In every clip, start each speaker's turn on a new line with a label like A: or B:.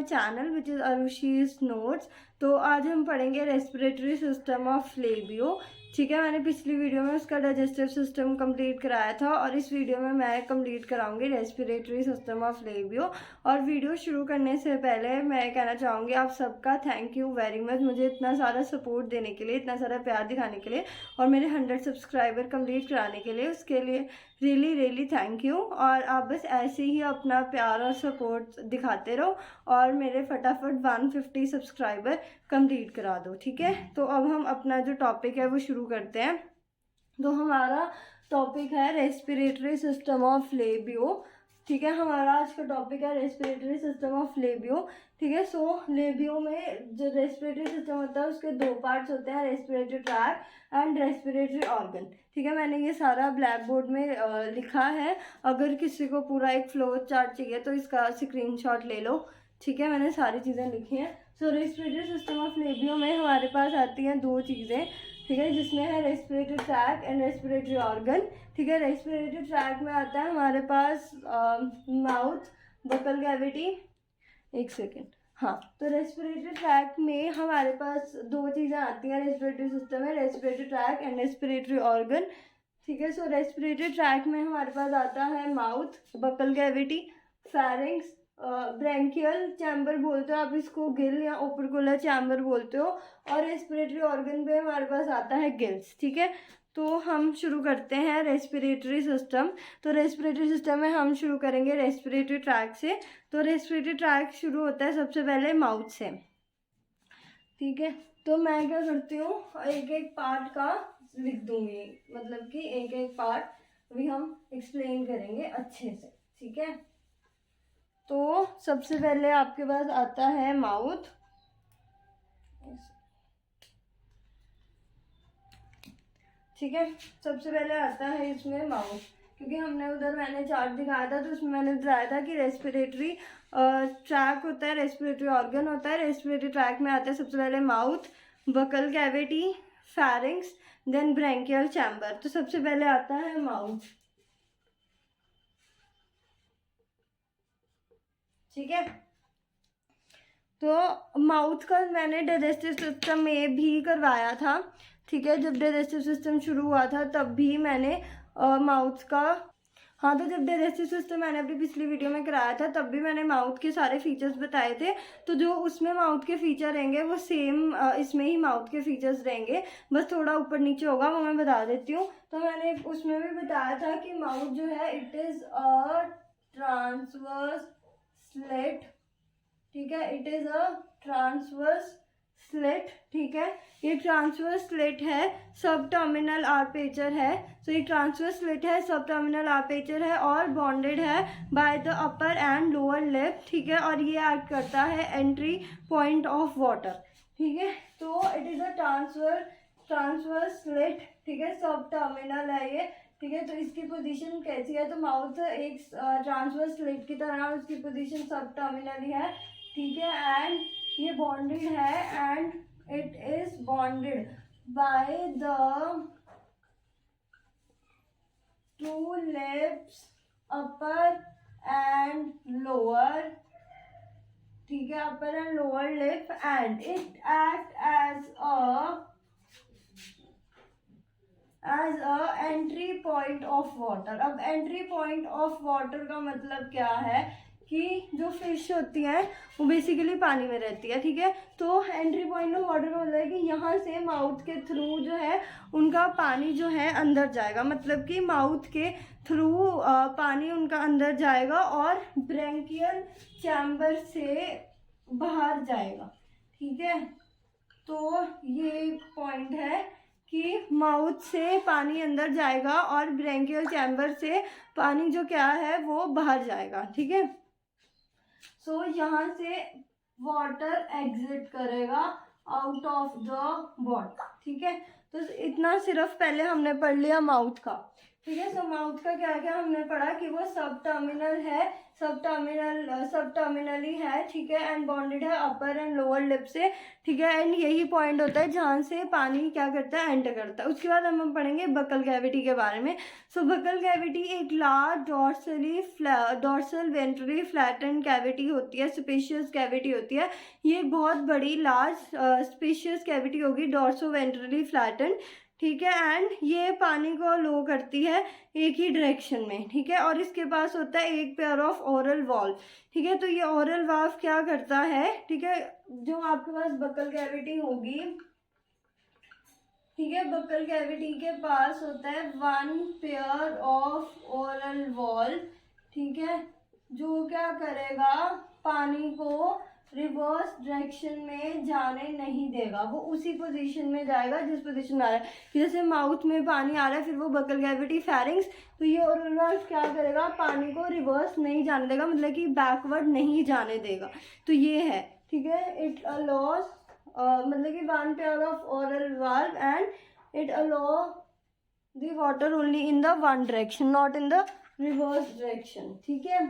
A: Channel which is Aarushi's notes. तो आज हम पढ़ेंगे रेस्पिरेटरी सिस्टम ऑफ लेबियो। ठीक है, मैंने पिछली वीडियो में उसका डाइजेस्टिव सिस्टम कंप्लीट कराया था और इस वीडियो में मैं कंप्लीट कराऊंगी रेस्पिरेटरी सिस्टम ऑफ लेबियो। और वीडियो शुरू करने से पहले मैं कहना चाहूँगी आप सबका थैंक यू वेरी मच, मुझे इतना सारा सपोर्ट देने के लिए, इतना सारा प्यार दिखाने के लिए और मेरे 100 सब्सक्राइबर कंप्लीट कराने के लिए, उसके लिए रियली थैंक यू। और आप बस ऐसे ही अपना प्यार और सपोर्ट दिखाते रहो और मेरे फटाफट 150 सब्सक्राइबर कंप्लीट करा दो। ठीक है, तो अब हम अपना जो टॉपिक है वो शुरू करते हैं। तो हमारा टॉपिक है रेस्पिरेटरी सिस्टम ऑफ लेबियो। ठीक है, हमारा आज का टॉपिक है रेस्पिरेटरी सिस्टम ऑफ लेबियो। ठीक है, सो लेबियो में जो रेस्पिरेटरी सिस्टम होता है उसके दो पार्ट्स होते हैं, respiratory tract and respiratory organ. ठीक है, मैंने ये सारा ब्लैक बोर्ड में लिखा है। अगर किसी को पूरा एक फ्लो चार्ट चाहिए तो इसका स्क्रीनशॉट ले लो। ठीक है, मैंने सारी चीज़ें लिखी हैं। सो रेस्पिरेटरी सिस्टम ऑफ लेबियो में हमारे पास आती हैं दो चीज़ें। ठीक है, जिसमें है respiratory tract and respiratory organ. ठीक है, रेस्पिरेटरी ट्रैक में आता है हमारे पास माउथ, बकल कैविटी। एक सेकेंड, हाँ, तो रेस्पिरेटरी ट्रैक में हमारे पास दो चीज़ें आती हैं रेस्पिरेटरी सिस्टम में, respiratory tract and respiratory organ. ठीक है, सो रेस्पिरेटरी ट्रैक में हमारे पास आता है mouth, buccal cavity, pharynx, branchial chamber बोलते हो आप इसको, गिल या ओपरकुलर चैम्बर बोलते हो, और रेस्पिरेटरी ऑर्गन पे हमारे पास आता है गिल्स। ठीक है, तो हम शुरू करते हैं रेस्पिरेटरी सिस्टम। तो रेस्पिरेटरी सिस्टम में हम शुरू करेंगे रेस्पिरेटरी ट्रैक से। तो रेस्पिरेटरी ट्रैक शुरू होता है सबसे पहले माउथ से। ठीक है, तो मैं क्या करती हूँ, एक एक पार्ट का लिख दूंगी, मतलब कि एक एक पार्ट अभी हम एक्सप्लेन करेंगे अच्छे से। ठीक है, तो सबसे पहले आपके पास आता है माउथ। ठीक है, सबसे पहले आता है इसमें माउथ, क्योंकि हमने उधर मैंने चार्ट दिखाया था तो उसमें मैंने बताया था कि रेस्पिरेटरी ट्रैक होता है, रेस्पिरेटरी ऑर्गन होता है। रेस्पिरेटरी ट्रैक में आता है सबसे पहले mouth, buccal cavity, pharynx, then branchial chamber. तो सबसे पहले आता है माउथ। ठीक है, तो माउथ का मैंने डाइजेस्टिव सिस्टम में भी करवाया था। ठीक है, जब डाइजेस्टिव सिस्टम शुरू हुआ था तब भी मैंने माउथ का, हाँ, तो जब डाइजेस्टिव सिस्टम मैंने अपनी पिछली वीडियो में कराया था तब भी मैंने माउथ के सारे फीचर्स बताए थे। तो जो उसमें माउथ के फीचर रहेंगे वो सेम इसमें ही माउथ के फीचर्स रहेंगे, बस थोड़ा ऊपर नीचे होगा, वो मैं बता देती हूँ। तो मैंने उसमें भी बताया था कि माउथ जो है it is a transverse slit. ठीक है, it is a transverse slit. ठीक है, ये ट्रांसवर्स स्लिट है, सब टर्मिनल आर्पेचर है। तो ये ट्रांसवर्स स्लिट है, सब टर्मिनल आर्पेचर है और बॉन्डेड है by the upper and lower lip. ठीक है, और ये एक्ट करता है एंट्री पॉइंट ऑफ वाटर। ठीक है, तो it is a transverse slit. ठीक है, सब टर्मिनल है ये। ठीक है, तो इसकी पोजीशन कैसी है, तो माउथ एक ट्रांसवर्स स्लिट की तरह, उसकी पोजीशन सब टर्मिनल ही है। ठीक है, एंड ये बॉन्डेड है and it is bonded by the two lips, upper and lower. ठीक है, upper and lower lip, and it act as a entry point of water. अब एंट्री पॉइंट ऑफ वाटर का मतलब क्या है कि जो फिश होती है वो बेसिकली पानी में रहती है। ठीक है, तो एंट्री पॉइंट ऑफ वाटर का मतलब है कि यहाँ से माउथ के थ्रू जो है उनका पानी जो है अंदर जाएगा, मतलब कि माउथ के थ्रू पानी उनका अंदर जाएगा और ब्रैंकियल चैम्बर से बाहर जाएगा। ठीक है, तो ये पॉइंट है कि माउथ से पानी अंदर जाएगा और ब्रैंकियल चैम्बर से पानी जो क्या है वो बाहर जाएगा। ठीक है, सो यहाँ से वाटर एग्जिट करेगा आउट ऑफ द बॉडी। ठीक है, तो इतना सिर्फ पहले हमने पढ़ लिया माउथ का। ठीक है। सो माउथ का क्या क्या हमने पढ़ा कि वो सब टर्मिनल है, सब टर्मिनली है, ठीक है, एंड बॉन्डेड है अपर एंड लोअर लिप से, ठीक है, एंड यही पॉइंट होता है जहाँ से पानी क्या करता है, एंटर करता है। उसके बाद हम पढ़ेंगे बकल कैविटी के बारे में। सो बकल कैविटी एक large dorsal ventrally flattened cavity होती है, स्पेशियस कैविटी होती है। ये बहुत बड़ी लार्ज स्पेशियस कैविटी होगी, डॉर्सो वेंट्रली फ्लैटेंड, ठीक है, एंड ये पानी को लो करती है एक ही डायरेक्शन में, ठीक है, और इसके पास होता है एक पेयर ऑफ ओरल वॉल्व, ठीक है। तो ये ओरल वाल्व क्या करता है, ठीक है, जो आपके पास बकल कैविटी होगी, ठीक है, बकल कैविटी के पास होता है one pair of oral valve, ठीक है, जो क्या करेगा, पानी को रिवर्स डायरेक्शन में जाने नहीं देगा, वो उसी पोजीशन में जाएगा जिस पोजीशन में आ रहा है। जैसे माउथ में पानी आ रहा है, फिर वो बकल कैविटी फेरिंग्स, तो ये ओरल वाल्व क्या करेगा, पानी को रिवर्स नहीं जाने देगा, मतलब कि बैकवर्ड नहीं जाने देगा। तो ये है, ठीक है, इट अलाउज मतलब कि one pair of oral valve and it allow the water only in the one direction, not in the reverse direction, ठीक है।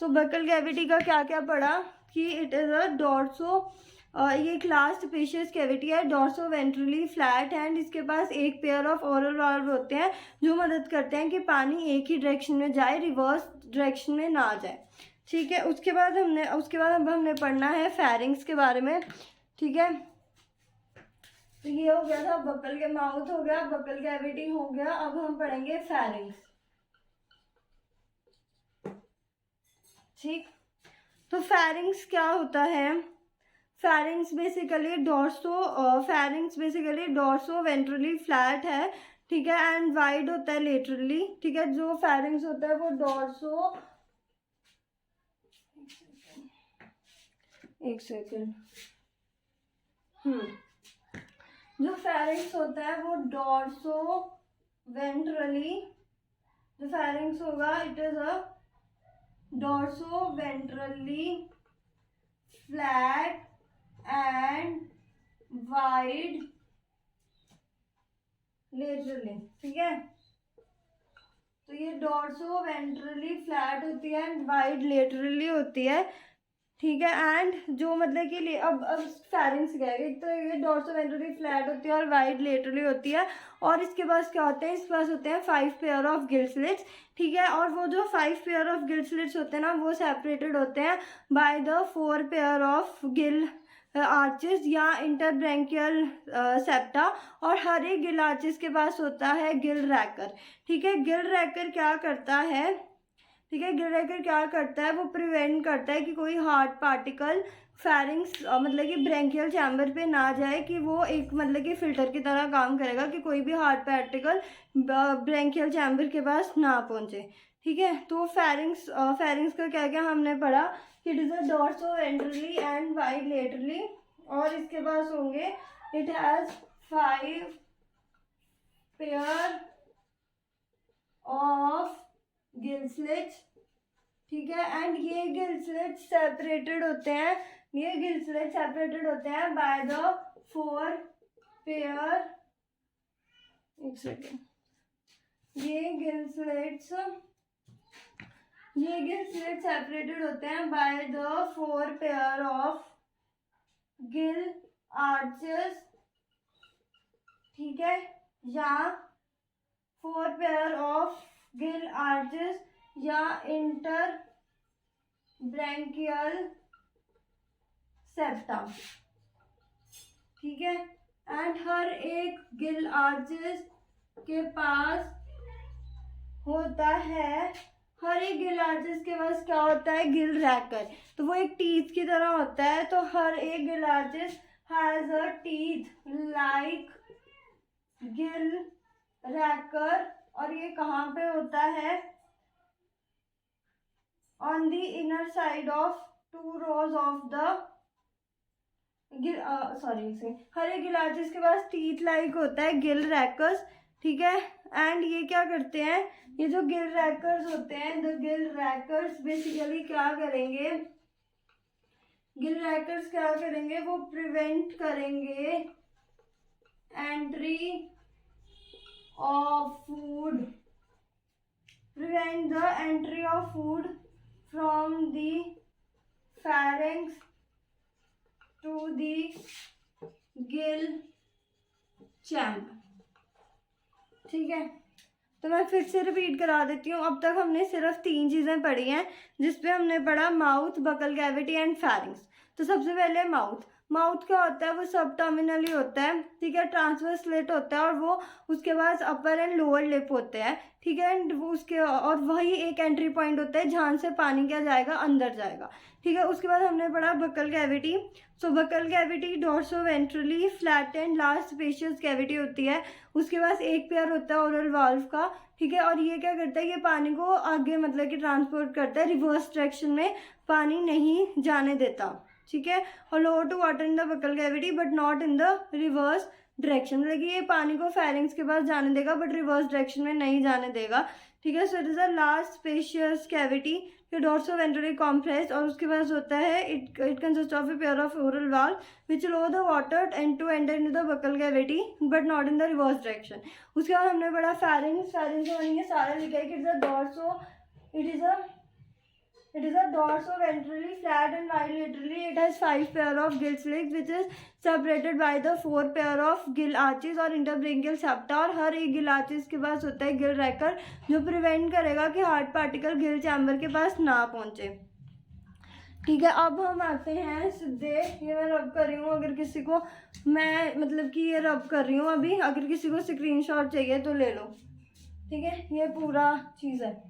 A: सो बकल कैविटी का क्या क्या पढ़ा कि इट इज़ अ डॉर्सो, ये एक लास्ट स्पेशियस कैविटी है, डॉर्सो वेंट्रली फ्लैट एंड इसके पास एक पेयर ऑफ ओरल वाल्व होते हैं जो मदद करते हैं कि पानी एक ही डायरेक्शन में जाए, रिवर्स डायरेक्शन में ना जाए, ठीक है। उसके बाद अब हमने पढ़ना है फेरिंग्स के बारे में, ठीक है। तो ये हो गया था बकल के, माउथ हो गया, बकल कैविटी हो गया, अब हम पढ़ेंगे फेरिंग्स, ठीक। तो फेरिंग्स क्या होता है, pharynx basically dorso ventrally flat है, ठीक है, एंड वाइड होता है लेटरली, ठीक है। जो फेरिंग्स होता है वो डॉर्सो, एक सेकेंड, जो फेरिंग्स होता है वो डॉर्सो वेंट्रली, जो फेरिंग्स होगा it is a dorso ventrally flat and wide laterally, ठीक है। तो ये डॉर्सो वेंट्रली फ्लैट होती है एंड वाइड लेटरली होती है, ठीक है, एंड जो मतलब कि अब फेरिंग्स क्या है, एक तो ये डॉर्सो वेंट्रली फ्लैट होती है और वाइड लेटरली होती है, और इसके पास क्या होते हैं, इसके पास होते हैं 5 पेयर ऑफ गिल स्लिट्स, ठीक है, और वो जो 5 पेयर ऑफ गिल स्लिट्स होते हैं ना, वो सेपरेटेड होते हैं by the 4 pair of Gill arches या इंटरब्रैंकियल सेप्टा, और हर एक गिल आर्चेस के पास होता है गिल रैकर, ठीक है। गिल रैकर क्या करता है, ठीक है, गिल रैकर क्या करता है, वो प्रिवेंट करता है कि कोई हार्ड पार्टिकल फेरिंग्स मतलब कि ब्रैंकियल चैम्बर पे ना जाए, कि वो एक मतलब कि फिल्टर की तरह काम करेगा कि कोई भी हार्ड पार्टिकल ब्रैंकियल चैम्बर के पास ना पहुंचे, ठीक है। तो फेरिंग्स का क्या क्या हमने पढ़ा कि it is a dorso ventrally and wide laterally, और इसके पास होंगे, it has 5 pair of gill slits, ठीक है, एंड ये गिल स्लिट्स सेपरेटेड होते हैं, ये गिल स्लिट्स सेपरेटेड होते हैं बाय द 4 पेयर, एक सेकेंड, ये गिल स्लिट्स सेपरेटेड होते हैं by the 4 pair of Gill arches, ठीक है, या 4 पेयर ऑफ गिल आर्चेस या इंटर ब्रैंकियल सेप्टा, ठीक है, एंड हर एक गिल आर्चेस के पास होता है, हर एक गिल आर्चेस के पास क्या होता है, गिल रैकर, तो वो एक टीथ की तरह होता है, तो हर एक gill arches has a teeth like gill raker, और ये कहाँ पे होता है, on the inner side of 2 rows of the gill, हर एक गिल आर्चेस के पास टीथ लाइक होता है गिल रैकर्स, ठीक है, एंड ये क्या करते हैं, ये जो गिल रैकर्स होते हैं, द गिल रैकर्स बेसिकली क्या करेंगे, वो प्रिवेंट करेंगे entry of food the entry of food from the pharynx to the gill chamber. ठीक है, तो मैं फिर से रिपीट करा देती हूँ। अब तक हमने सिर्फ 3 चीज़ें पढ़ी हैं, जिसपे हमने पढ़ा माउथ, बकल कैविटी एंड फैरिंग्स। तो सबसे पहले माउथ क्या होता है, वो सब टर्मिनली होता है, ठीक है, ट्रांसवर्स स्लिट होता है, और वो उसके बाद अपर एंड लोअर लिप होते हैं, ठीक है, एंड वो उसके और वही एक एंट्री पॉइंट होता है जहाँ से पानी क्या जाएगा, अंदर जाएगा। ठीक है, उसके बाद हमने पढ़ा buccal cavity. So buccal cavity dorsoventrally flat and large spacious cavity होती है। उसके बाद एक पेयर होता है ओरल वाल्व का, ठीक है, और ये क्या करता है, ये पानी को आगे मतलब कि ट्रांसपोर्ट करता है, रिवर्स डायरेक्शन में पानी नहीं जाने देता। ठीक है, और lower to water in the buccal cavity but not in the reverse direction, मतलब कि ये पानी को फेरिंग्स के पास जाने देगा बट रिवर्स डायरेक्शन में नहीं जाने देगा। ठीक है, so it is a large spacious cavity, dorsoventrally complex, और उसके पास होता है it consist of a pair of oral valve which allow the water and to enter in the buccal cavity but not in the reverse direction. उसके बाद हमने पढ़ा pharynx में सारा लिखा है कि it is a dorsoventrally flat and bilaterally it has 5 pair of gill slits which is separated by the 4 pair of gill arches और interbranchial septa, और हर एक गिल आर्चेस के पास होता है गिल रैकर जो प्रिवेंट करेगा कि हार्ड पार्टिकल गिल चैम्बर के पास ना पहुंचे। ठीक है, अब हम आते हैं सीधे, ये मैं रब कर रही हूँ, अगर किसी को मैं मतलब कि ये रब कर रही हूँ अभी, अगर किसी को स्क्रीनशॉट चाहिए तो ले लो। ठीक है, ये पूरा चीज़ है।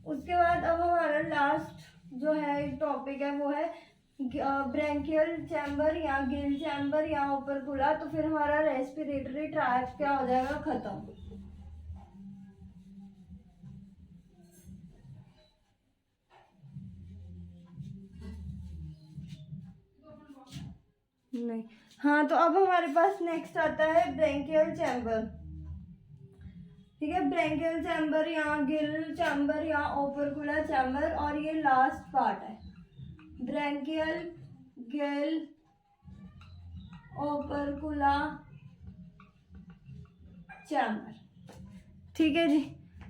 A: उसके बाद अब हमारा लास्ट जो है टॉपिक है वो है ब्रैंकियल चैम्बर या गिल चैम्बर या ओपर्कुला। तो फिर हमारा रेस्पिरेटरी ट्रैक्ट क्या हो जाएगा, खत्म। नहीं, हाँ, तो अब हमारे पास नेक्स्ट आता है ब्रैंकियल चैम्बर। ठीक है, ब्रैंकियल चैम्बर या गिल चैम्बर या ओपर्कुलर चैम्बर, और ये लास्ट पार्ट है, ब्रैंकियल गिल ओपर्कुलर चैम्बर। ठीक है जी,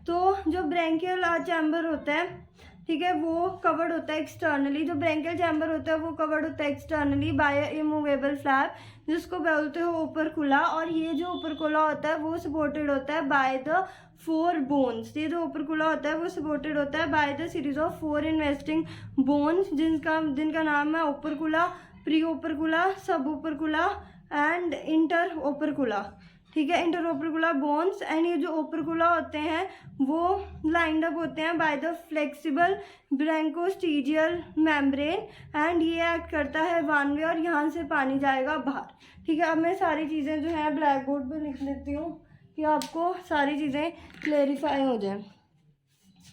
A: तो जो ब्रैंकियल चैम्बर होता है, ठीक है, वो कवर्ड होता है एक्सटर्नली। जो ब्रैंकियल चैम्बर होता है वो कवर्ड होता है एक्सटर्नली बाय इमूवेबल फ्लैप जिसको बोलते हो ओपर्कुला, और ये जो ओपर्कुला होता है वो सपोर्टेड होता है बाय द 4 बोन्स। ये जो ओपर्कुला होता है वो सपोर्टेड होता है by the series of 4 investing bones जिनका नाम है ओपर्कुला, प्री ओपर्कुला, सब ओपर्कुला एंड इंटर ओपर्कुला। ठीक है, इंटर ओपर्कुला बोन्स, एंड ये जो ओपर्कुला होते हैं वो लाइंड अप होते हैं by the flexible branchiostegal membrane, and ये एक्ट करता है वन वे, और यहाँ से पानी जाएगा बाहर। ठीक है, अब मैं सारी चीज़ें जो है ब्लैक बोर्ड पर लिख लेती हूँ कि आपको सारी चीज़ें क्लेरिफाई हो जाए।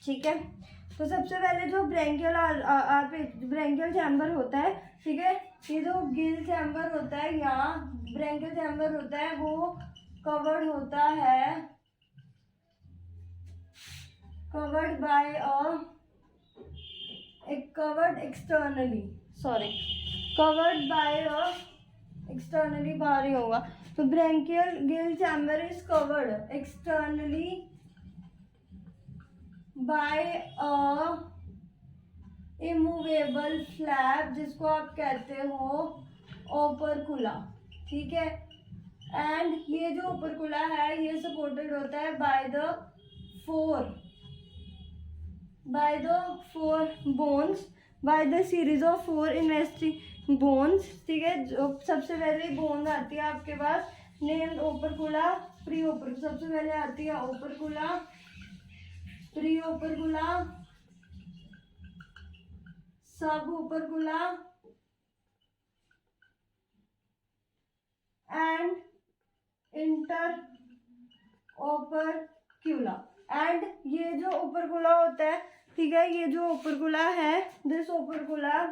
A: ठीक है, तो सबसे पहले जो ब्रैंकियल चैम्बर होता है, ठीक है, ये जो गिल चैम्बर होता है या ब्रैंकियल चैम्बर होता है वो कवर्ड होता है, covered by covered externally, covered by externally, बाहर ही होगा। तो branchial gill chamber is covered externally by immovable flap जिसको आप कहते हो ओपर्कुला। ठीक है, एंड ये जो ओपर्कुला है ये सपोर्टेड होता है bye the 4 bones, by the series of 4 investing bones. ठीक है, जो सबसे पहले बोन आती है आपके पास नेम्ड ओपर्कुला, प्री ओपर्कुला। सबसे पहले आती है ओपर्कुला, प्री ओपर्कुला, सब ओपर्कुला एंड इंटर ओपर्कुला। एंड ये जो ओपर्कुला होता है, ठीक है, ये जो ओपर्कुला है, this ओपर्कुला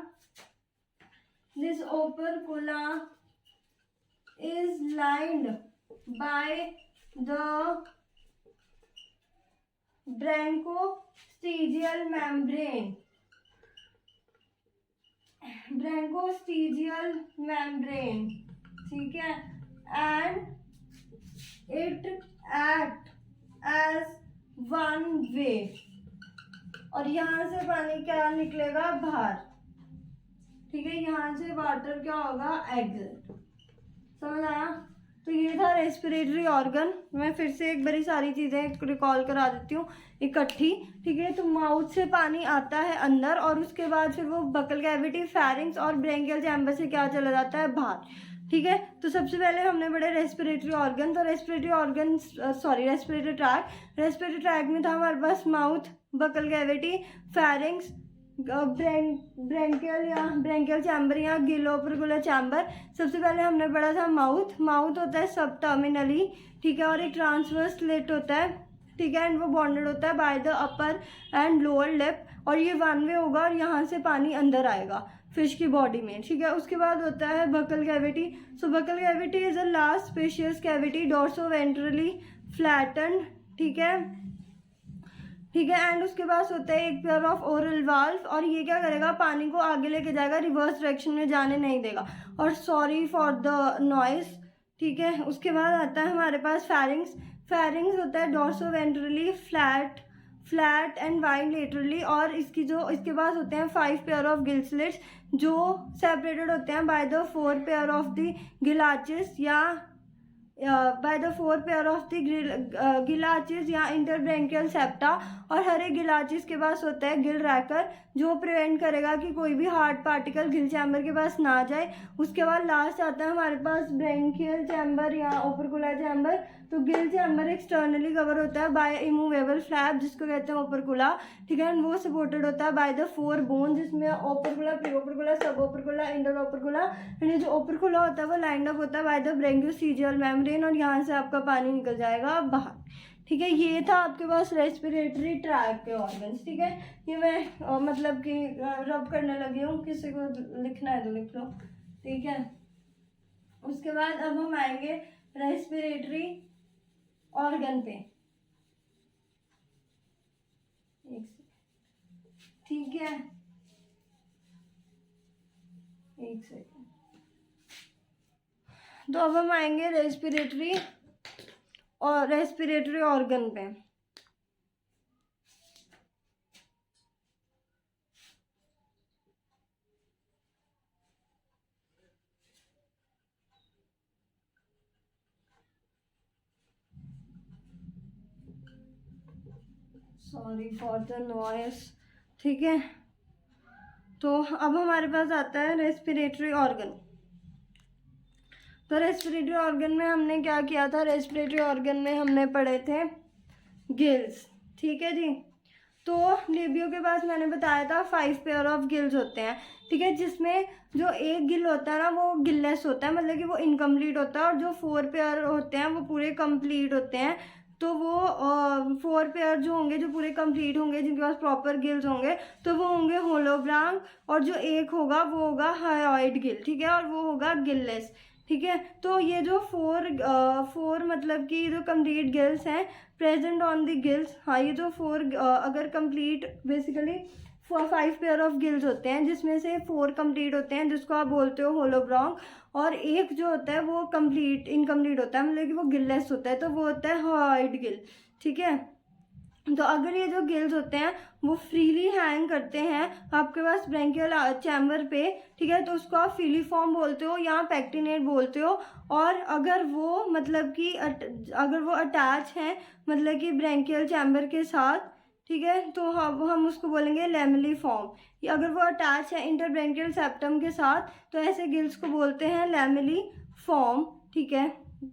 A: is lined by the branchostegial membrane, ठीक है, and it act as वे, और यहाँ से पानी क्या निकलेगा बाहर, ठीक है। यहाँ से वाटर क्या होगा, एग्जिट। समझ आया? तो ये था रेस्पिरेटरी ऑर्गन। मैं फिर से एक बारी सारी चीज़ें रिकॉल करा देती हूँ इकट्ठी, ठीक है। तो माउथ से पानी आता है अंदर और उसके बाद फिर वो बकल कैविटी, फेरिंग्स और ब्रेंकियल चैम्बर से क्या चला जाता है, बाहर, ठीक है। तो सबसे पहले हमने पढ़े रेस्पिरेटरी ऑर्गन। तो रेस्पिरेटरी ऑर्गन रेस्पिरेटरी ट्रैक में था हमारे पास mouth, buccal cavity, pharynx, branchial chamber या गिलोपरकुलर चैम्बर। सबसे पहले हमने पढ़ा था माउथ होता है सब टर्मिनली, ठीक है, और एक ट्रांसवर्स स्लिट होता है, ठीक है, एंड वो बॉन्डेड होता है by the upper and lower lip, और ये वन वे होगा और यहाँ से पानी अंदर आएगा फिश की बॉडी में, ठीक है। उसके बाद होता है buckle cavity. So buccal cavity is a large spacious cavity, dorso ventrally flatten, ठीक है, ठीक है। एंड उसके पास होता है एक पेयर ऑफ ओरल वाल्व, और ये क्या करेगा, पानी को आगे लेके जाएगा, रिवर्स डायरेक्शन में जाने नहीं देगा। और सॉरी फॉर द नॉइस, ठीक है। उसके बाद आता है हमारे पास फेरिंग्स होता है dorsoventrally flat and wide laterally, और इसके पास होते हैं 5 पेयर ऑफ गिल स्लिट्स जो सेपरेटेड होते हैं by the 4 pair of the gill arches या by the 4 pair of the gill arches या इंटरब्रेंकियल सेप्टा। और हर एक गिलाचिस के पास होता है गिल रैकर जो प्रिवेंट करेगा कि कोई भी हार्ड पार्टिकल गिल चैम्बर के पास ना जाए। उसके बाद लास्ट आता है हमारे पास ब्रेंकियल चैम्बर या ओपरकुलर चैम्बर। तो गिल चैम्बर एक्सटर्नली कवर होता है बाय इमूवेबल फ्लैप जिसको कहते हैं ओपरकुला, ठीक है। वो सपोर्टेड होता है बाय द 4 बोन जिसमें ओपरकुला, प्री ओपरकुला, सब ओपरकुला, इंटर ओपरकुला। ये जो ओपरकुला होता है वो लाइंड अप होता है बाय द ब्रेंकियोसीजियल मेम्ब्रेन, और यहाँ से आपका पानी निकल जाएगा बाहर, ठीक है। ये था आपके पास रेस्पिरेटरी ट्रैक के ऑर्गन्स, ठीक है। ये मैं मतलब कि रब करने लगी हूँ, किसी को लिखना है तो लिख लो, ठीक है। उसके बाद अब हम आएंगे रेस्पिरेटरी ऑर्गन पे, ठीक है, एक सेकेंड। तो अब हम आएंगे रेस्पिरेटरी ऑर्गन पे। सॉरी फॉर द नॉइस, ठीक है। तो अब हमारे पास आता है रेस्पिरेटरी ऑर्गन। तो रेस्पिरेटरी ऑर्गन में हमने क्या किया था, रेस्पिरेटरी ऑर्गन में हमने पढ़े थे गिल्स, ठीक है जी। तो लेबियो के पास मैंने बताया था 5 पेयर ऑफ गिल्स होते हैं, ठीक है, जिसमें जो एक गिल होता है ना वो गिललेस होता है, मतलब कि वो इनकम्प्लीट होता है, और जो 4 पेयर होते हैं वो पूरे कंप्लीट होते हैं। तो वो 4 पेयर जो होंगे, जो पूरे कंप्लीट होंगे, जिनके पास प्रॉपर गिल्स होंगे, तो वो होंगे होलोब्रांक, और जो एक होगा वो होगा हायोइड गिल, ठीक है, और वो होगा गिललेस, ठीक है। तो ये जो फोर मतलब कि जो कंप्लीट गिल्स हैं प्रेजेंट ऑन द गिल्स, हाँ, ये जो 4 अगर complete basically 5 pair of gills होते हैं जिसमें से 4 कंप्लीट होते हैं जिसको आप बोलते हो होलोब्रॉन्क, और एक जो होता है वो इनकम्प्लीट होता है, मतलब कि वो गिललेस होता है, तो वो होता है हायोइड गिल, ठीक है। तो अगर ये जो गिल्स होते हैं वो फ्रीली हैंग करते हैं आपके पास ब्रेंकियल चैम्बर पे, ठीक है, तो उसको आप फिलीफॉर्म बोलते हो या पैक्टिनेट बोलते हो। और अगर वो मतलब कि अगर वो अटैच हैं मतलब कि ब्रेंकियल चैम्बर के साथ, ठीक है, तो हम उसको बोलेंगे लैमेलिफॉर्म। अगर वो अटैच है इंटरब्रेंकियल सेप्टम के साथ तो ऐसे गिल्स को बोलते हैं लैमेलिफॉर्म, ठीक है।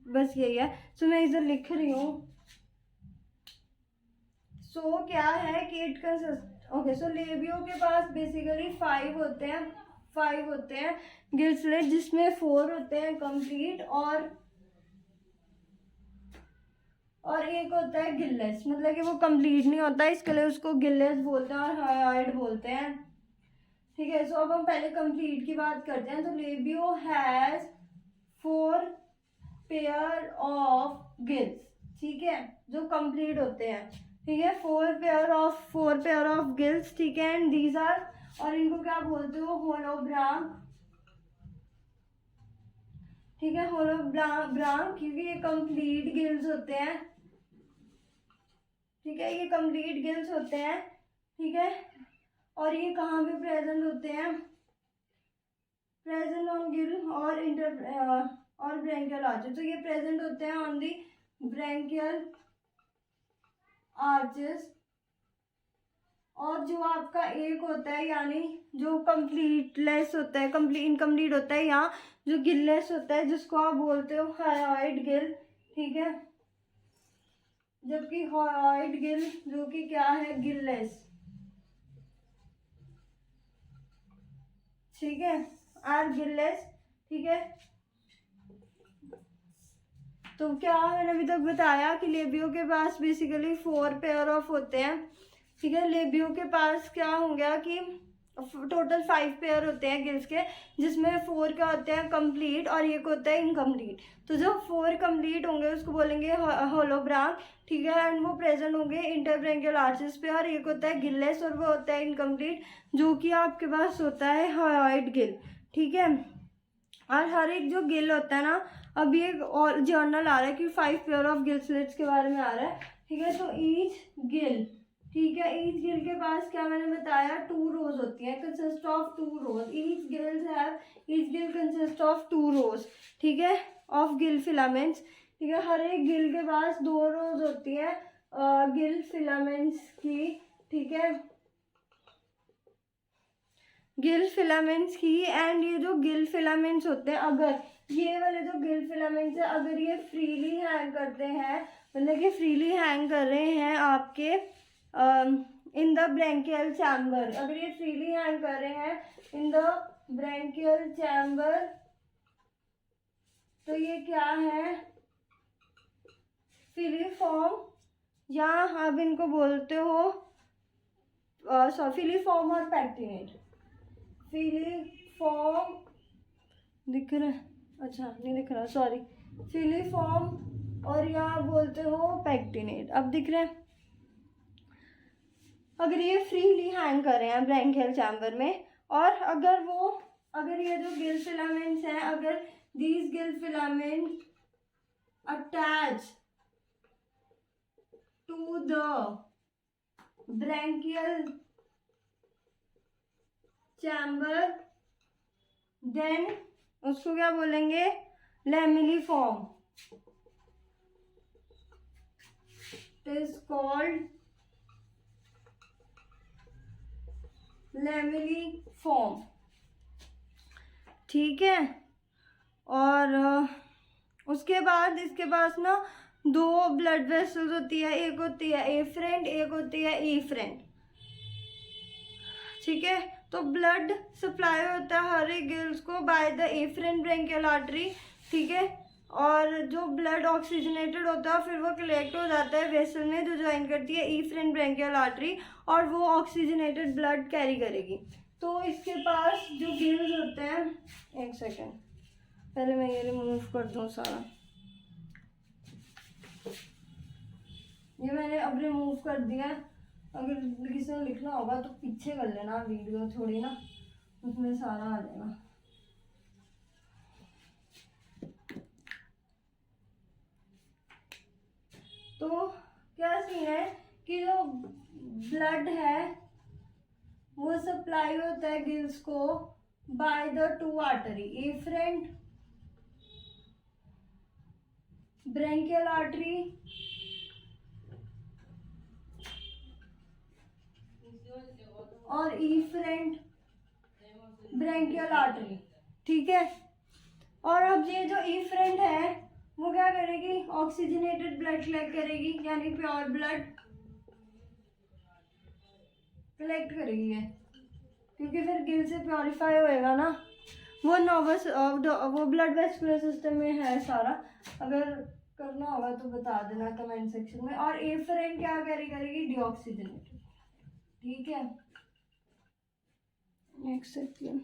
A: बस यही है। सो मैं इधर लिख रही हूँ। सो क्या है कि it consist, okay, so labio के पास बेसिकली 5 होते हैं गिल स्लिट, जिसमें 4 होते हैं कंप्लीट और एक होता है गिललेस, मतलब कि वो कंप्लीट नहीं होता, इसके लिए उसको गिललेस बोलते हैं और हायोइड बोलते हैं, ठीक है। सो अब हम पहले कंप्लीट की बात करते हैं। तो labio has 4 pair of gills, ठीक है, जो कंप्लीट होते हैं, ठीक है, 4 पेयर ऑफ गिल्स, ठीक है, एंड दीज आर, और इनको क्या बोलते हो, होलोब्रांक, ठीक है, होलोब्रांक, क्योंकि ये कंप्लीट गिल्स होते हैं, ठीक है, ये कंप्लीट गिल्स होते हैं, ठीक है। और ये कहाँ पे प्रेजेंट होते हैं, प्रेजेंट ऑन गिल और और ब्रैंकियल आर्चेस। तो ये प्रेजेंट होते हैं ऑन दी ब्रैंकियल आर्चेस। और जो आपका एक होता है यानी जो कंप्लीटलेस होता है, इनकम्प्लीट होता है, या जो गिललेस होता है जिसको आप बोलते हो हायोइड गिल, ठीक है। जबकि हायोइड गिल जो कि क्या है, गिललेस, ठीक है, आर गिललेस, ठीक है। तो क्या मैंने अभी तक बताया कि लेबियो के पास बेसिकली 4 पेयर ऑफ होते हैं, ठीक है। लेबियो के पास क्या हो गया कि टोटल 5 पेयर होते हैं गिल्स के, जिसमें 4 क्या होते हैं, कंप्लीट, और एक होता है इनकम्प्लीट। तो जो 4 कंप्लीट होंगे उसको बोलेंगे होलोब्रांक, ठीक है। एंड वो प्रेजेंट होंगे इंटरब्रैंकियल आर्चेस पे। और एक होता है गिललेस और वो होता है इनकम्प्लीट, जो कि आपके पास होता है हायोइड गिल, ठीक है। और हर एक जो गिल होता है ना, अभी एक और जर्नल आ रहा है कि 5 पेयर ऑफ गिल स्लिट्स के बारे में आ रहा है, ठीक है। तो ईच गिल, ठीक है, ईच गिल के पास क्या मैंने बताया, 2 रोज होती है, consist of 2 rows. Each gill consist of 2 rows, ठीक है, ऑफ गिल फिलामेंट्स, ठीक है। हर एक गिल के पास 2 रोज होती है गिल फिलामेंट्स की, ठीक है, गिल फिलामेंट्स की। एंड ये जो गिल फिलामेंट्स होते हैं, अगर ये वाले जो गिल फिलामेंट्स है अगर ये फ्रीली हैंग करते हैं, मतलब कि फ्रीली हैंग कर रहे हैं आपके इन द ब्रैंकियल चैम्बर, अगर ये फ्रीली हैंग कर रहे हैं इन द ब्रैंकियल चैम्बर, तो ये क्या है, फिलीफॉर्म, या आप इनको बोलते हो फिलीफॉर्म और पैक्टिनेट। फिलीफॉर्म दिख रहा है, अच्छा नहीं दिख रहा, सॉरी, फिलीफॉर्म, और यहाँ बोलते हो पैक्टिनेट। अब दिख रहे हैं, अगर ये फ्रीली हैंग कर रहे हैं ब्रैंकियल चैम्बर में, और अगर ये जो गिल फिलामेंट्स हैं, अगर these gill filament attach to the branchial chamber, then उसको क्या बोलेंगे, lamelliform. It is called lamelliform, ठीक है। और उसके बाद इसके पास ना 2 ब्लड वेसल्स होती है, एक होती है एफरेंट, एक होती है ईफरेंट, ठीक है। तो ब्लड सप्लाई होता है हर एक गिल्स को by the afferent branchial artery, ठीक है। और जो ब्लड ऑक्सीजनेटेड होता है फिर वो कलेक्ट हो जाता है वेसल में जो ज्वाइन करती है ईफरेंट ब्रैंकियल आर्टरी, और वो ऑक्सीजनेटेड ब्लड कैरी करेगी। तो इसके पास जो गिल्स होते हैं, एक सेकेंड पहले मैं ये रिमूव कर दूँ सारा, ये मैंने अब रिमूव कर दिया। अगर किसी ने लिखना होगा तो पीछे कर लेना वीडियो थोड़ी ना, उसमें सारा आ जाएगा। तो क्या सीन है कि जो ब्लड है वो सप्लाई होता है गिल्स को by the 2 artery, afferent branchial artery और ईफरेंट ब्रैंकियल आर्टरी, ठीक है। और अब ये जो ईफरेंट है वो क्या करेगी, ऑक्सीजनेटेड ब्लड कलेक्ट करेगी, यानी प्योर ब्लड कलेक्ट करेगी है, क्योंकि फिर गिल से प्योरीफाई होएगा ना। वो नर्वस वो ब्लड वेस्कुलर सिस्टम में है सारा, अगर करना होगा तो बता देना कमेंट सेक्शन में। और एफरेंट क्या करेगी, डीऑक्सीजनेटेड, ठीक है। नेक्स्ट सेकेंड,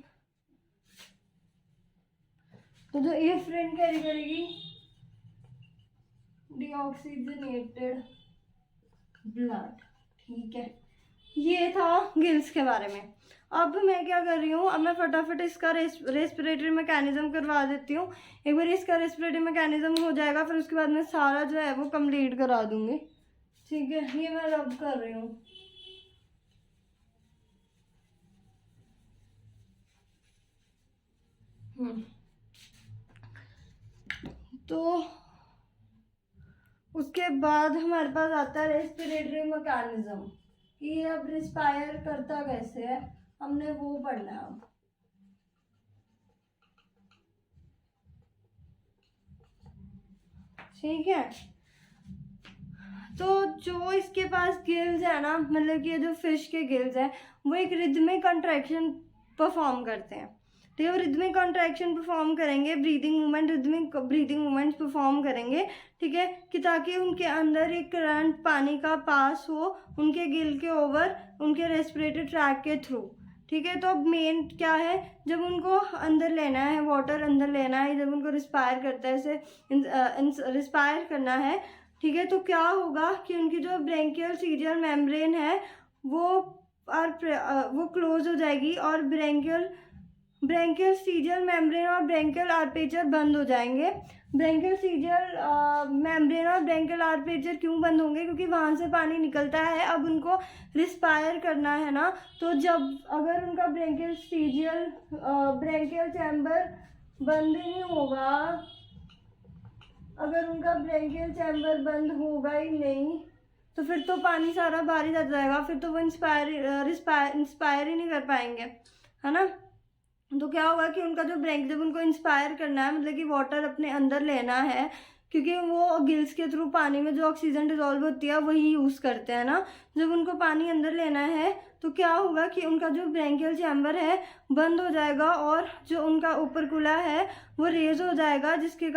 A: तो जो एफरेंट कैरी करेगी डीऑक्सीजनेटेड ब्लड, ठीक है। ये था गिल्स के बारे में। अब मैं क्या कर रही हूँ, अब मैं फटाफट इसका रेस्पिरेटरी मैकेनिज्म करवा देती हूँ। एक बार इसका रेस्पिरेटरी मैकेनिज्म हो जाएगा फिर उसके बाद मैं सारा जो है वो कंप्लीट करा दूंगी। ठीक है, ये मैं रब कर रही हूँ। तो उसके बाद हमारे पास आता है रेस्पिरेटरी मैकेनिज्म, कि ये अब रिस्पायर करता कैसे है, हमने वो पढ़ना है अब। ठीक है, तो जो इसके पास गिल्स है ना, मतलब कि ये जो फिश के गिल्स है वो एक रिदमिक कंट्रैक्शन परफॉर्म करते हैं। ठीक है, वो रिदमिक कंट्रैक्शन परफॉर्म करेंगे, breathing movement, rhythmic breathing movements perform करेंगे। ठीक है, कि ताकि उनके अंदर एक करंट पानी का पास हो उनके गिल के ओवर, उनके रेस्पिरेटरी ट्रैक के थ्रू। ठीक है, तो अब मेन क्या है, जब उनको अंदर लेना है, वाटर अंदर लेना है, जब उनको रिस्पायर करता है, ऐसे रिस्पायर करना है, ठीक है, तो क्या होगा कि उनकी जो ब्रेंकियल सीरियल मेम्ब्रेन है वो वो क्लोज हो जाएगी और ब्रेंकियल सीरियल मेम्ब्रेन और ब्रेंकियल आर्पेचर बंद हो जाएंगे। ब्रेंकियल सीरियल मेम्ब्रेन और ब्रेंकियल आर्पेचर क्यों बंद होंगे, क्योंकि वहाँ से पानी निकलता है। अब उनको रिस्पायर करना है ना, तो जब अगर उनका ब्रेंकियल चैम्बर बंद नहीं होगा, अगर उनका ब्रेंकियल चैम्बर बंद होगा ही नहीं, तो फिर तो पानी सारा बाहर ही जाएगा, फिर तो वो इंस्पायर ही नहीं कर पाएंगे, है ना। तो क्या होगा कि उनका जो जब उनको इंस्पायर करना है, मतलब कि वाटर अपने अंदर लेना है, क्योंकि वो गिल्स के थ्रू पानी में जो ऑक्सीजन डिजोल्व होती है वही यूज़ करते हैं ना। जब उनको पानी अंदर लेना है तो क्या होगा कि उनका जो ब्रेंकियल चैम्बर है बंद हो जाएगा और जो उनका ऊपरकुला है वो रेज हो जाएगा, जिसके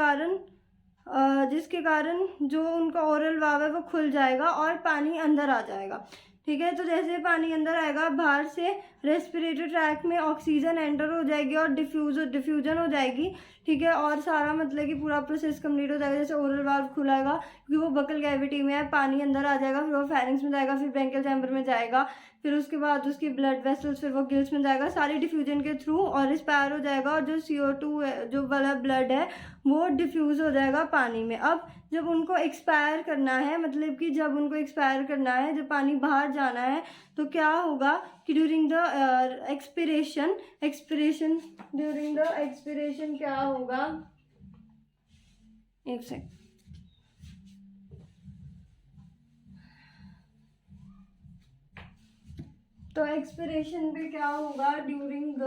A: कारण जो उनका ओरल वाल्व है वो खुल जाएगा और पानी अंदर आ जाएगा। ठीक है, तो जैसे पानी अंदर आएगा, बाहर से रेस्पिरेटरी ट्रैक में ऑक्सीजन एंटर हो जाएगी और डिफ्यूजन हो जाएगी। ठीक है, और सारा मतलब कि पूरा प्रोसेस कंप्लीट हो जाएगा। जैसे ओरल वाल्व खुलाएगा क्योंकि वो बकल कैविटी में है, पानी अंदर आ जाएगा, फिर वो फेरिंग्स में जाएगा, फिर ब्रेंकियल चैम्बर में जाएगा, फिर उसके बाद उसकी ब्लड वेसल्स, फिर वो गिल्स में जाएगा, सारी डिफ्यूजन के थ्रू और रिस्पायर हो जाएगा, और जो CO2 जो वाला ब्लड है वो डिफ्यूज हो जाएगा पानी में। अब जब उनको एक्सपायर करना है, मतलब कि जब उनको एक्सपायर करना है, जब पानी बाहर जाना है, तो क्या होगा कि ड्यूरिंग द एक्सपिरेशन क्या होगा, एक सेकंड, तो एक्सपिरेशन भी क्या होगा, ड्यूरिंग द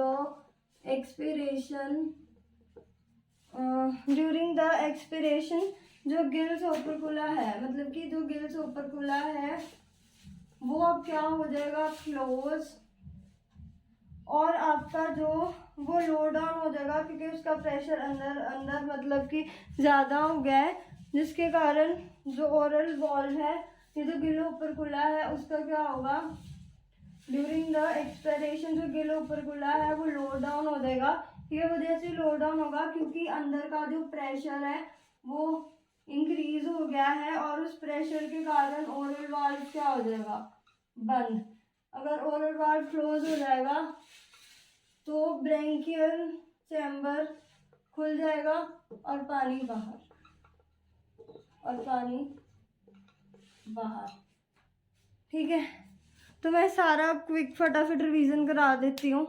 A: एक्सपिरेशन जो गिल्स ओपरकुला है, मतलब कि जो गिल्स ओपरकुला है वो अब क्या हो जाएगा, क्लोज, और आपका जो वो लो डाउन हो जाएगा, क्योंकि उसका प्रेशर अंदर मतलब कि ज़्यादा हो गया है, जिसके कारण जो ओरल वॉल्व है, ये जो गिल ओपरकुला है, उसका क्या होगा, ड्यूरिंग द एक्सपिरेशन जो गिल ओपरकुला है वो लो डाउन हो जाएगा। ये वजह से लो डाउन होगा क्योंकि अंदर का जो प्रेशर है वो इंक्रीज हो गया है, और उस प्रेशर के कारण ओरल वाल्व क्या हो जाएगा, बंद। अगर ओरल वाल्व क्लोज हो जाएगा तो ब्रेंकियल चैम्बर खुल जाएगा और पानी बाहर। ठीक है, तो मैं सारा क्विक फटाफट रिवीजन करा देती हूँ,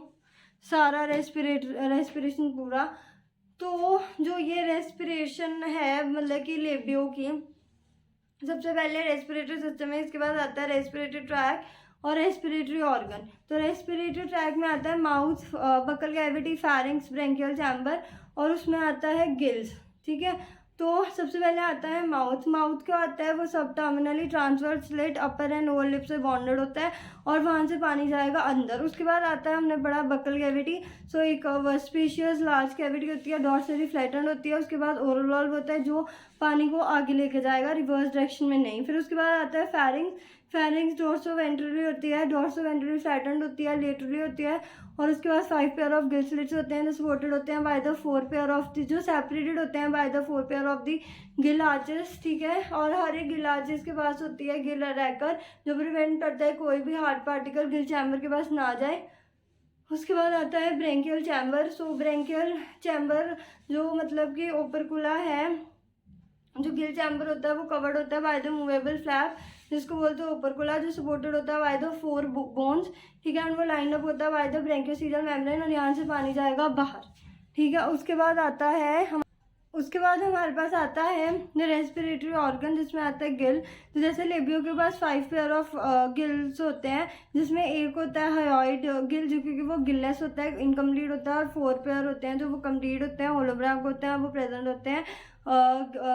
A: सारा रेस्पिरेशन पूरा। तो जो ये रेस्पिरेशन है, मतलब कि लेबियो की, सबसे पहले रेस्पिरेटरी सिस्टम है, इसके बाद आता है रेस्पिरेटरी ट्रैक और रेस्पिरेटरी ऑर्गन। तो रेस्पिरेटरी ट्रैक में आता है mouth, buccal cavity, pharynx, branchial chamber, और उसमें आता है गिल्स। ठीक है, तो सबसे पहले आता है माउथ क्या आता है, वो सब terminally transverse slit upper and lower lip से बॉन्डेड होता है और वहाँ से पानी जाएगा अंदर। उसके बाद आता है, हमने बड़ा बकल कैविटी, सो एक स्पेशियस लार्ज कैविटी होती है, डॉर्सली फ्लैटेंड होती है। उसके बाद ओरल वाल्व होता है जो पानी को आगे लेके जाएगा, रिवर्स डायरेक्शन में नहीं। फिर उसके बाद आता है फेरिंग्स डोर्सोवेंट्रली होती है, डोर्सोवेंट्रली फ्लैटेंड होती है, लेटरली होती है, और उसके बाद 5 पेयर ऑफ गिल स्लिट्स होते हैं जो सपोर्टेड होते हैं by the 4 pair of the, जो सेपरेटेड होते हैं by the 4 pair of the Gill arches. ठीक है, और हर एक गिल आर्चेस के पास होती है गिल रैकर जो प्रिवेंट करता है कोई भी हार्ड पार्टिकल गिल चैम्बर के पास ना जाए। उसके बाद आता है ब्रेंकियल चैम्बर। सो ब्रेंकियल चैम्बर जो मतलब कि ओपरकुला है जो गिल चैम्बर होता है वो कवर्ड होता है बाय द मूवेबल फ्लैप, जिसको बोलते हैं ओपरकुला, जो सपोर्टेड होता है बाय द 4 बोन्स, ठीक है। एंड वो लाइन अप होता है बाय द ब्रैंकियोसीलियर मेम्ब्रेन, और यहाँ से पानी जाएगा बाहर, ठीक है। उसके बाद हमारे पास आता है रेस्पिरेटरी ऑर्गन, जिसमें आता है गिल। तो जैसे लेबियो के पास 5 पेयर ऑफ गिल्स होते हैं, जिसमें एक होता है हायोइड गिल, जो क्योंकि वो गिललेस होता है, इनकम्प्लीट होता है, और 4 पेयर होते हैं जो वो कंप्लीट होते हैं, होलोब्रैंक होते हैं, वो प्रेजेंट होते हैं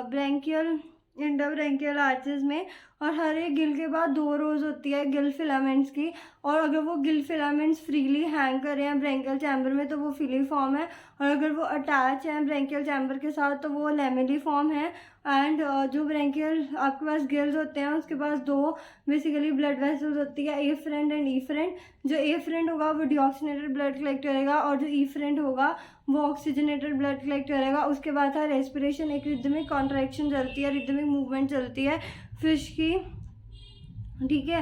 A: ब्रैंकियल इंटरब्रैंकियल आर्चेस में। और हर एक गिल के बाद 2 रोज होती है गिल फिलामेंट्स की, और अगर वो गिल फिलामेंट्स फ्रीली हैंग कर रहे हैं ब्रैंकियल चैम्बर में तो वो फिली फॉर्म है, और अगर वो अटैच हैं ब्रैंकियल चैम्बर के साथ तो वो लेमिली फॉर्म है। एंड जो ब्रैंकियल आपके पास गिल्स होते हैं उसके पास 2 बेसिकली ब्लड वेसल्स होती है, एफरेंट एंड ईफरेंट। जो एफरेंट होगा वो डिऑक्सीनेटेड ब्लड कलेक्ट करेगा, और जो ईफरेंट होगा वो ऑक्सीजनेटेड ब्लड कलेक्ट करेगा। उसके बाद है रेस्पिरेशन, एक रिदमिक कॉन्ट्रैक्शन चलती है, रिदमिक मूवमेंट चलती है फिश की, ठीक है।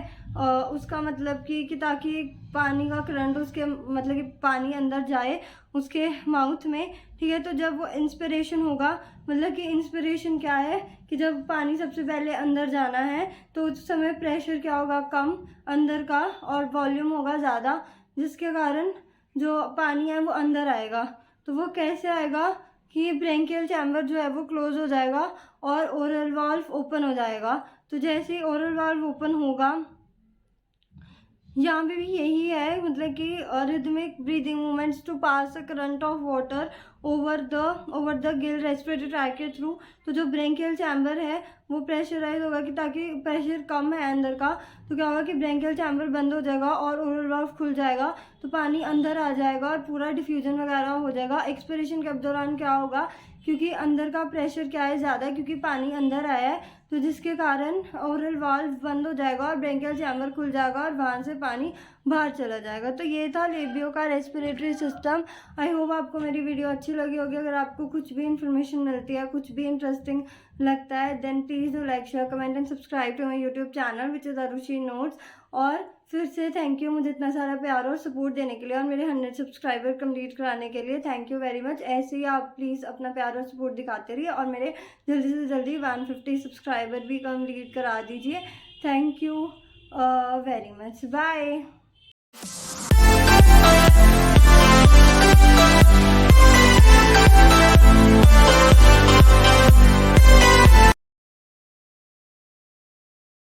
A: उसका मतलब कि ताकि पानी का करंट उसके मतलब कि पानी अंदर जाए उसके माउथ में, ठीक है। तो जब वो इंस्पिरेशन होगा, मतलब कि इंस्पिरेशन क्या है कि जब पानी सबसे पहले अंदर जाना है तो उस समय प्रेशर क्या होगा, कम अंदर का, और वॉल्यूम होगा ज़्यादा, जिसके कारण जो पानी है वो अंदर आएगा। तो वो कैसे आएगा कि ब्रैंकियल चैम्बर जो है वो क्लोज हो जाएगा और ओरल वाल्व ओपन हो जाएगा। तो जैसे ही ओरल वाल्व ओपन होगा, यहाँ पे भी यही है, मतलब कि rhythmic breathing movements to pass the current of water over the gill respiratory track के थ्रू। तो जो ब्रैंकियल चैम्बर है वो प्रेशराइज होगा कि ताकि प्रेशर कम है अंदर का, तो क्या होगा कि ब्रैंकियल चैम्बर बंद हो जाएगा और ओरल वाल्व खुल जाएगा, तो पानी अंदर आ जाएगा और पूरा डिफ्यूजन वगैरह हो जाएगा। एक्सपिरेशन के दौरान क्या होगा, क्योंकि अंदर का प्रेशर क्या है ज़्यादा, क्योंकि पानी अंदर आया है, तो जिसके कारण ओरल वाल्व बंद हो जाएगा और ब्रैंकियल चैम्बर खुल जाएगा और वहाँ से पानी बाहर चला जाएगा। तो ये था लेबियो का रेस्पिरेटरी सिस्टम। आई होप आपको मेरी वीडियो अच्छी लगी होगी। अगर आपको कुछ भी इन्फॉर्मेशन मिलती है, कुछ भी इंटरेस्टिंग लगता है, then please do like, share, comment and subscribe to my YouTube channel which is Arushi notes. और फिर से थैंक यू मुझे इतना सारा प्यार और सपोर्ट देने के लिए, और मेरे 100 सब्सक्राइबर कंप्लीट कराने के लिए थैंक यू वेरी मच। ऐसे ही आप प्लीज़ अपना प्यार और सपोर्ट दिखाते रहिए, और मेरे जल्दी से जल्दी 150 सब्सक्राइबर भी कंप्लीट करा दीजिए। Thank you very much, bye.